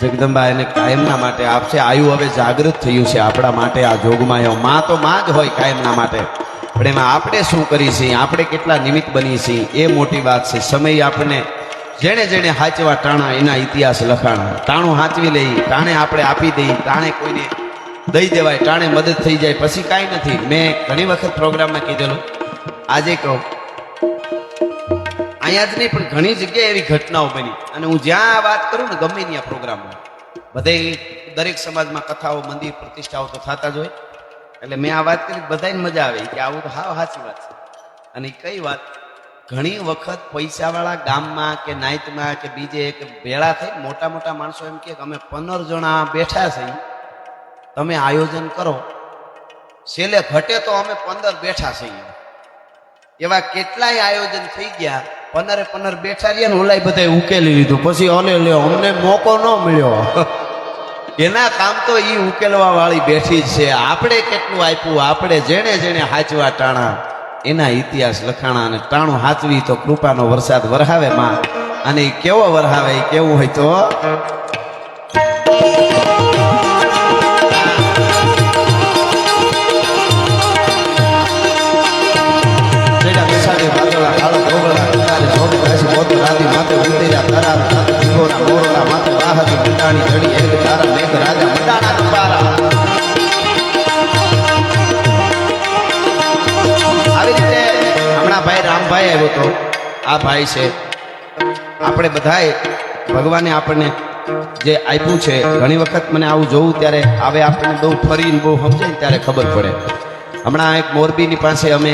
જગદંબા એને કાયમના માટે આપશે. આયુ હવે જાગૃત થયું છે આપણા માટે. આ જોગમાયો માં તો માં જ હોય કાયમના માટે, પણ એમાં આપણે શું કરી છીએ, આપણે કેટલા નિમિત્ત બની છીએ એ મોટી વાત છે. સમય આપણને જેણે જેણે હાચવા ટાણા એના ઇતિહાસ લખાણા. ટાણું હાચવી લઈ, ટાણે આપણે આપી દઈ, ટાણે કોઈને દઈ દેવાય, ટાણે મદદ થઈ જાય, પછી કાંઈ નથી. મેં ઘણી વખત પ્રોગ્રામમાં કીધેલું, આજે કહું, અહીંયા જ નહીં પણ ઘણી જગ્યાએ એવી ઘટનાઓ બની. અને હું જ્યાં આ વાત કરું ને ગમે ત્યાં પ્રોગ્રામમાં બધે દરેક સમાજમાં કથાઓ, મંદિર પ્રતિષ્ઠાઓ તો થતા જ હોય. એટલે મેં આ વાત કરી, બધાને મજા આવે કે આવું તો હા સાચી વાત છે. અને કઈ વાત, ઘણી વખત પૈસાવાળા ગામમાં કે નાયતમાં કે બીજે કે ભેળા થઈ મોટા મોટા માણસો એમ કે અમે 15 જણા બેઠા છીએ, તમે આયોજન કરો, છેલ્લે ઘટે તો અમે 15 બેઠા છીએ. એવા કેટલાય આયોજન થઈ ગયા, 15 બેઠા રહ્યા ને ઓલાય બધા ઉકેલી લીધું. પછી ઓલે લ્યો અમને મોકો ન મળ્યો. એના કામ તો એ ઉકેલવા વાળી બેઠી છે. આપણે કેટલું આપ્યું, આપણે જેણે જેણે હાચવા ટાણા એના ઇતિહાસ લખાણા. અને ટાણું હાચવી તો કૃપાનો વરસાદ વરહાવે માં. અને એ કેવો વરહાવે, એ કેવું હોય તો રામભાઈ આવ્યો તો. આ ભાઈ છે, આપણે બધાએ ભગવાને આપણને જે આપ્યું છે. ઘણી વખત મને આવું જોવું ત્યારે હવે આપણને બહુ ફરીને બહુ સમજાય ત્યારે ખબર પડે. હમણાં એક મોરબીની પાસે અમે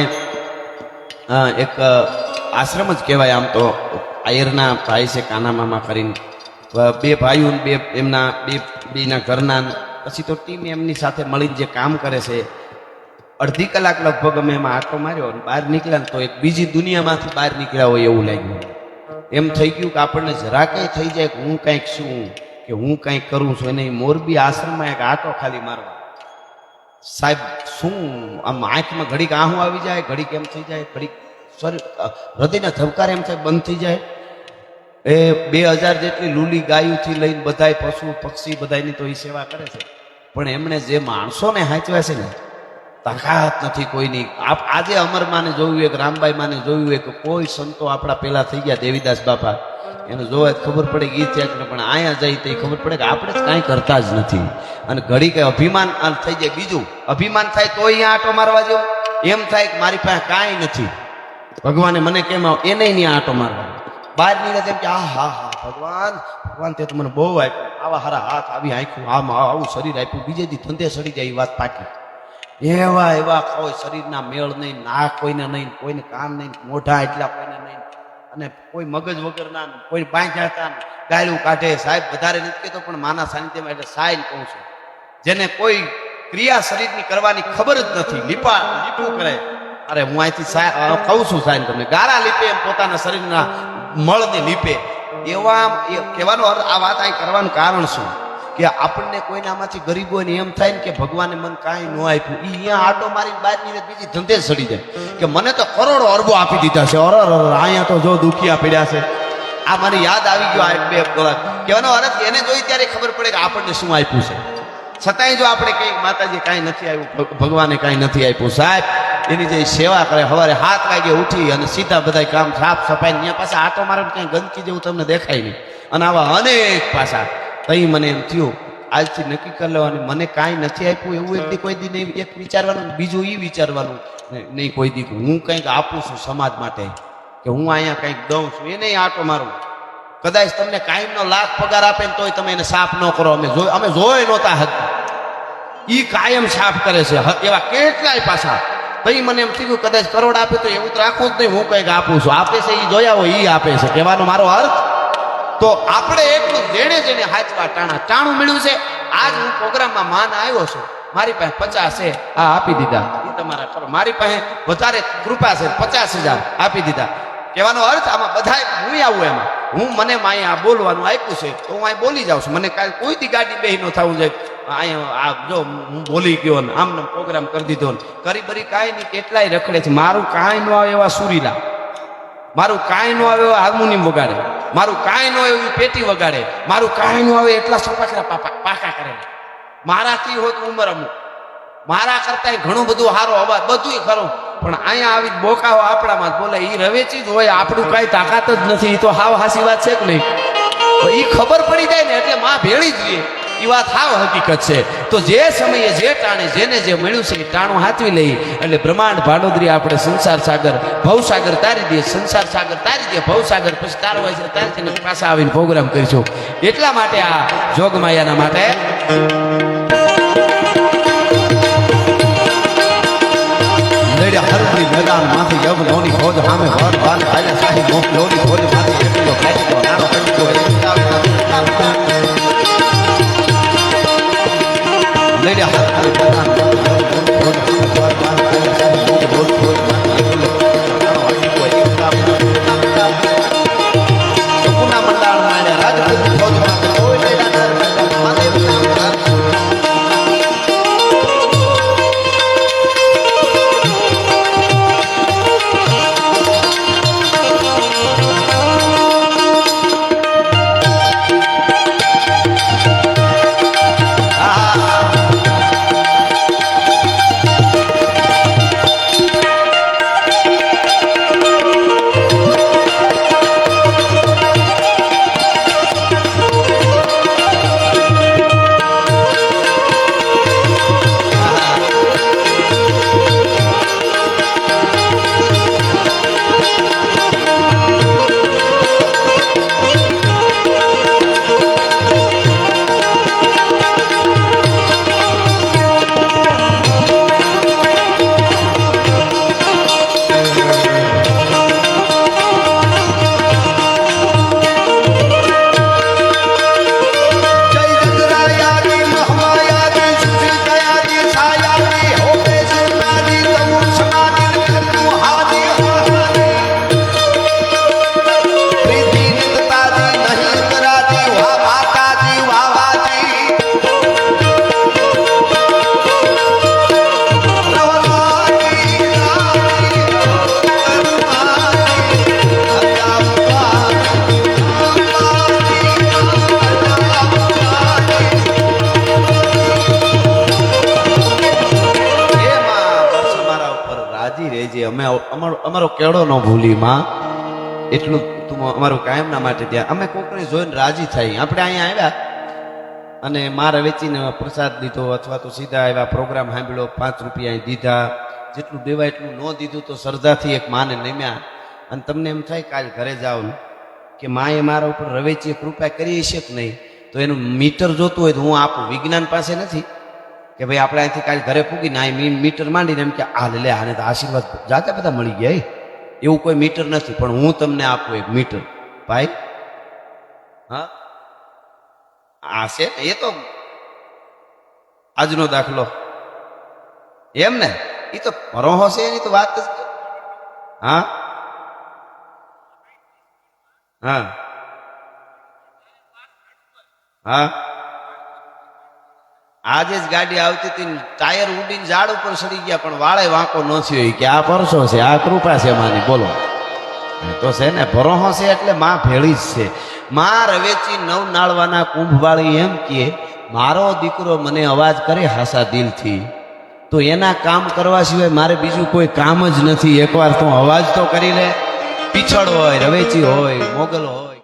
એક આશ્રમ જ કહેવાય આમ તો, આયરના ભાઈ છે કાના મામા કરીને, બે ભાઈઓ બે એમના બેના ઘરના, પછી તો ટીમ એમની સાથે મળીને જે કામ કરે છે. અડધી કલાક લગભગ અમે એમાં આટો માર્યો અને બહાર નીકળ્યા ને તો એક બીજી દુનિયામાંથી બહાર નીકળ્યા હોય એવું લાગ્યું. એમ થઈ ગયું કે આપણને જરા કંઈ થઈ જાય કે હું કંઈક શું, કે હું કંઈક કરું છું. એને મોરબી આશ્રમમાં એક આટો ખાલી મારવા, સાહેબ શું આમ આંખમાં ઘડીક આહું આવી જાય, ઘડીક એમ થઈ જાય, ઘડીક શરીર હૃદયના ધબકાર એમ થાય બંધ થઈ જાય. એ 2000 જેટલી લૂલી ગાયોથી લઈને બધાય પશુ પક્ષી બધાની તો એ સેવા કરે છે. પણ એમણે જે માણસોને હાંચવ્યા છે ને, તાકાત નથી કોઈની. આજે અમરમાને જોયું એક, રામબાઈ માને જોયું એક, કોઈ સંતો આપણા પેલા થઈ ગયા, દેવીદાસ બાપા, એને જોવા ખબર પડે કે એ થયા. પણ અહીંયા જઈ તો ખબર પડે કે આપણે જ કાંઈ કરતા જ નથી. અને ઘડી કઈ અભિમાન થઈ જાય. બીજું અભિમાન થાય તો અહીંયા આટો મારવા જેવો, એમ થાય કે મારી પાસે કાંઈ નથી, ભગવાને મને કેમ એને નહીં આટો મારવા. બહાર નીકળે તેમ કે હા હા હા ભગવાન તે તો મને બહુ આપ્યું, આવા હારા હાથ, આવી આંખ્યું, આવું શરીર આપ્યું, બીજે દી ધંધે સડી જાય એ વાત પાકી. એવા કોઈ શરીરના મેળ નહીં, નાક કોઈને નહીં, કોઈને કાન નહીં, મોઢા એટલા કોઈને નહીં, અને કોઈ મગજ વગરના, કોઈ બાંધ્યા ગાયલું કાઢે. સાહેબ વધારે નથી કહેતો પણ માના સાનિધ્યમાં એટલે સાયન કહું છું, જેને કોઈ ક્રિયા શરીરની કરવાની ખબર જ નથી, લીપું કરે. અરે હું અહીંથી કહું છું સાયન તમને, ગારા લીપે એમ પોતાના શરીરના મળને લીપે. એવા કહેવાનો આ વાત અહીં કરવાનું કારણ શું કે આપણને કોઈને આમાંથી ગરીબ હોય ને એમ થાય ને કે ભગવાને મને કાંઈ ન આપ્યું. એ અહીંયા આટો મારીને બહાર ની બીજી ધંધે સડી જાય કે મને તો કરોડો અરબો આપી દીધા છે, અહીંયા તો જો દુખિયા પડ્યા છે. આ મને યાદ આવી ગયો. આ બે કહેવાનો અર્થ એને જોઈ ત્યારે ખબર પડે કે આપણને શું આપ્યું છે. છતાંય જો આપણે કંઈક માતાજી કાંઈ નથી આવ્યું, ભગવાને કાંઈ નથી આપ્યું, સાહેબ એની જે સેવા કરે, સવારે 7 વાગે ઉઠી અને સીધા બધા કામ સાફ સફાઈ, ત્યાં પાછા આટો મારે ક્યાંય ગંદકી જેવું તમને દેખાય નહીં. અને આવા અનેક પાછા. તઈ મને એમ થયું આજથી નક્કી કરી લેવાનું, મને કાંઈ નથી આપ્યું એવું એક દી કોઈ દી નહીં એક વિચારવાનું, બીજું એ વિચારવાનું નહીં કોઈ દી હું કંઈક આપું છું સમાજ માટે, કે હું અહીંયા કંઈક દઉં છું, એ નહીં આટો મારું. કદાચ તમને કાયમનો લાખ પગાર આપે ને તોય તમે એને સાફ ન કરો. અમે જોઈ નહોતા હક, એ કાયમ સાફ કરે છે. એવા કેટલાય પાછા. તઈ મને એમ થયું કદાચ કરોડ આપે તો એવું તો રાખવું જ નહીં, હું કંઈક આપું છું. આપે છે એ જોયા હોય એ આપે છે, કહેવાનો મારો અર્થ. તો આપણે એટલું જેણે જેણે હાચવા ટાણું મળ્યું છે. આજ હું પ્રોગ્રામમાં માન આવ્યો છું, મારી પાસે 50 છે, આ આપી દીધા, એ તમારા કરો. મારી પાસે વધારે કૃપા છે, 50,000 આપી દીધા. કહેવાનો અર્થ આમાં બધા હું આવું એમાં હું મને અહીંયા બોલવાનું આપ્યું છે તો હું અહીં બોલી જાઉં છું. મને કાલે કોઈથી ગાડી બેહી ન થવું જોઈએ. અહીંયા આ જો હું બોલી ગયો ને આમને પ્રોગ્રામ કરી દીધો ને કરી બરી કાંઈ નહીં. કેટલાય રખડે છે, મારું કાંઈ ન આવે એવા સુરીલા, મારું કાંઈ ન આવે એવા હાર્મોનિયમ વગાડે, મારું કાંઈ ન હોય એવી પેટી વગાડે, મારું કાંઈ ન આવે એટલા સપાકરા પાકા કરેલા. મારાથી હોત ઉંમર અમુક, મારા કરતા ઘણું બધું સારો અવાજ બધું ખરું, પણ અહીંયા આવી બોકાઓ આપણામાં બોલે એ રવેચી જ હોય, આપણું કાંઈ તાકાત જ નથી. એ તો હાવ હાસી વાત છે કે નહીં? એ ખબર પડી જાય ને એટલે માં ભેળી જ રહે, એ વાત હાવ હકીકત છે. તો જે સમયે જે ટાણે જેને જે મળ્યું છે એ ટાણું હાથવી લઈ એટલે બ્રહ્માંડ ભાડોદરી આપણે સંસાર સાગર ભવસાગર તારી દે, સંસાર સાગર તારી દે, ભવસાગર પછી તારો હોય છે તારી છે પાછા આવીને પ્રોગ્રામ કરીશું. એટલા માટે આ જોગમાયાના માટે હરપડી મેદાન માંથી જબ લોની ફોજ સામે વર બાન આયા સાહી મોક લોની ફોજ માંથી એકલો કાઢી નાનો કંટો લેડ્યા હરપડી મેદાન ફોજ સામે વર બાન આયા સાહી મોક લોની ફોજ માંથી એકલો નાનો સુકુના મંડાળ માર્યા રાજપૂત ફોજ માંથી કોઈ લેડા માથે અમારો કેળો ન ભૂલી માં, એટલું તું અમારું કાયમના માટે ત્યાં અમે કોકને જોઈને રાજી થઈ. આપણે અહીંયા આવ્યા અને મારે વેચીને પ્રસાદ દીધો અથવા તો સીધા આવ્યા પ્રોગ્રામ સાંભળ્યો, 5 રૂપિયા દીધા, જેટલું દેવાય એટલું ન દીધું તો શ્રદ્ધાથી એક માને નમ્યા. અને તમને એમ થાય કાલ ઘરે જાઓ ને કે માએ મારા ઉપર રવેચીએ કૃપા કરી છે કે નહીં, તો એનું મીટર જોતું હોય તો હું આપું. વિજ્ઞાન પાસે નથી કે ભાઈ આપણે અહીંથી કાલે ઘરે પૂગીને આ મીટર માંડીને એમ કે આ લે આને તો આશીર્વાદ જાતે બધા મળી ગયા, એવું કોઈ મીટર નથી. પણ હું તમને આપું એક મીટર ભાઈ. હા આ છે એ તો આજનો દાખલો એમ ને, એ તો પરોહો છે એની તો વાત જ. હા હા હા આજે જ ગાડી આવતી હતી, ટાયર ઉડીને ઝાડ ઉપર ચડી ગયા પણ વાળે વાંકો ન થયો કે આ પરસો છે, આ કૃપા છે માની. બોલો તો છે ને ભરોહો છે એટલે માં ભેળી જ છે. માં રવેચી નવ નાળવાના કુંભવાળી એમ કે મારો દીકરો મને અવાજ કરે હાસા દિલથી, તો એના કામ કરવા સિવાય મારે બીજું કોઈ કામ જ નથી. એકવાર તો અવાજ તો કરી લે, પીછળ હોય, રવેચી હોય, મોગલ હોય.